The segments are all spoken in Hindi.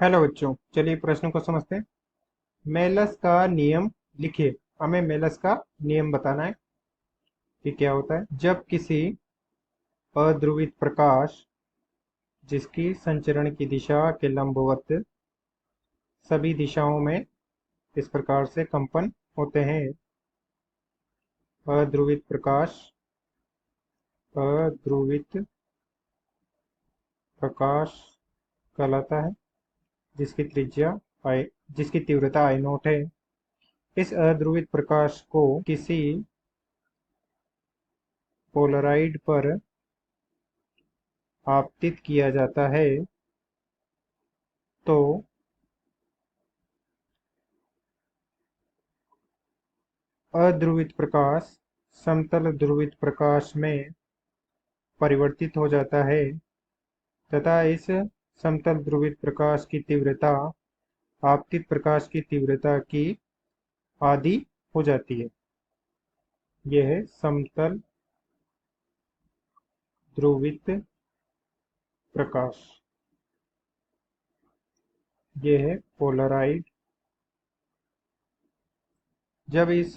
हेलो बच्चों, चलिए प्रश्न को समझते हैं। मेलस का नियम लिखिए। हमें मेलस का नियम बताना है कि क्या होता है जब किसी अध्रुवित प्रकाश जिसकी संचरण की दिशा के लंबवत सभी दिशाओं में इस प्रकार से कंपन होते हैं। अध्रुवित प्रकाश अध्रुवित प्रकाश कहलाता है जिसकी त्रिज्या आई जिसकी तीव्रता आई नॉट है। इस अध्रुवित प्रकाश को किसी पोलराइड पर आपतित किया जाता है तो अध्रुवित प्रकाश समतल ध्रुवित प्रकाश में परिवर्तित हो जाता है तथा इस समतल ध्रुवित प्रकाश की तीव्रता आपतित प्रकाश की तीव्रता की आधी हो जाती है। यह है समतल ध्रुवित प्रकाश। यह है पोलराइड। जब इस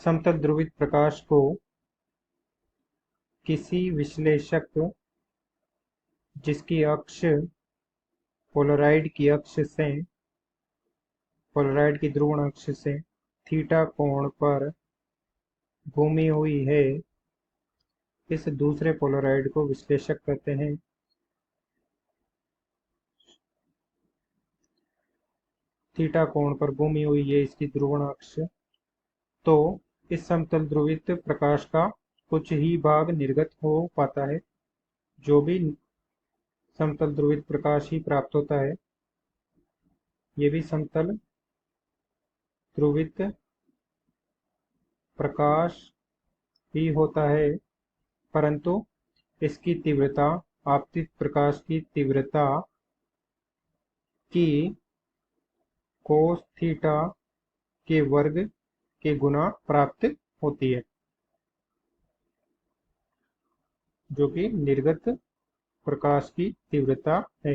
समतल ध्रुवित प्रकाश को किसी विश्लेषक जिसकी अक्ष पोलराइड की अक्ष से पोलराइड की ध्रुवण अक्ष से थीटा कोण पर घूमी हुई है, इस दूसरे पोलराइड को विश्लेषक कहते हैं। थीटा कोण पर घूमी हुई है इसकी ध्रुवण अक्ष, तो इस समतल ध्रुवित प्रकाश का कुछ ही भाग निर्गत हो पाता है। जो भी समतल ध्रुवित प्रकाश ही प्राप्त होता है, ये भी समतल ध्रुवित प्रकाश ही होता है, परंतु इसकी तीव्रता आपतित प्रकाश की तीव्रता की कोस थीटा के वर्ग के गुना प्राप्त होती है, जो कि निर्गत प्रकाश की तीव्रता है।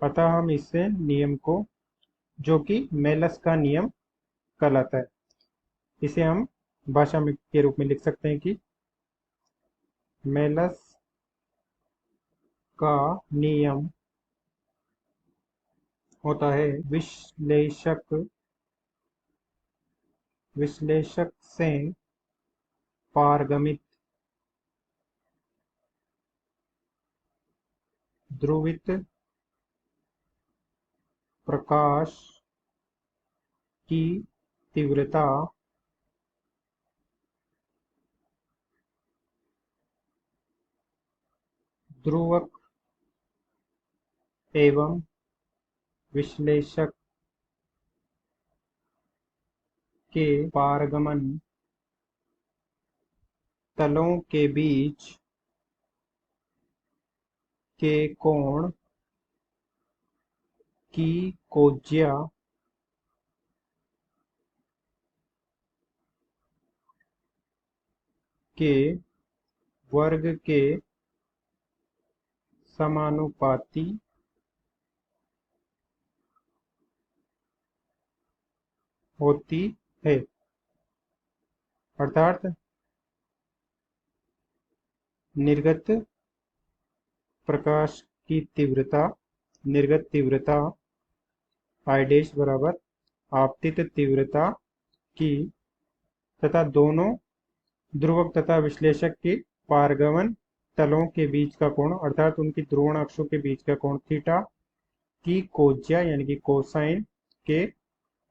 अतः हम इससे नियम को, जो कि मेलस का नियम कहलाता है, इसे हम भाषा में के रूप में लिख सकते हैं कि मेलस का नियम होता है विश्लेषक से पारगमित ध्रुवित प्रकाश की तीव्रता ध्रुवक एवं विश्लेषक के पारगमन तलों के बीच के कोण की कोज्या के वर्ग के समानुपाती होती है। अर्थात निर्गत प्रकाश की तीव्रता, निर्गत तीव्रता I डैश बराबर आपतित तीव्रता की तथा दोनों ध्रुवक तथा विश्लेषक के पारगमन तलों के बीच का कोण, अर्थात उनकी ध्रुवण अक्षों के बीच का कोण थीटा की कोज्या यानी कि कोसाइन के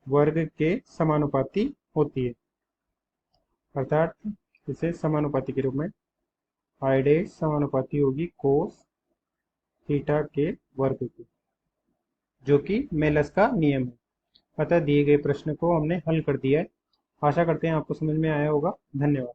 वर्ग के समानुपाती होती है। अर्थात इसे समानुपाती के रूप में I डैश समानुपाती होगी कोस थीटा के वर्ग की, जो कि मेलस का नियम है। अतः दिए गए प्रश्न को हमने हल कर दिया है। आशा करते हैं आपको समझ में आया होगा। धन्यवाद।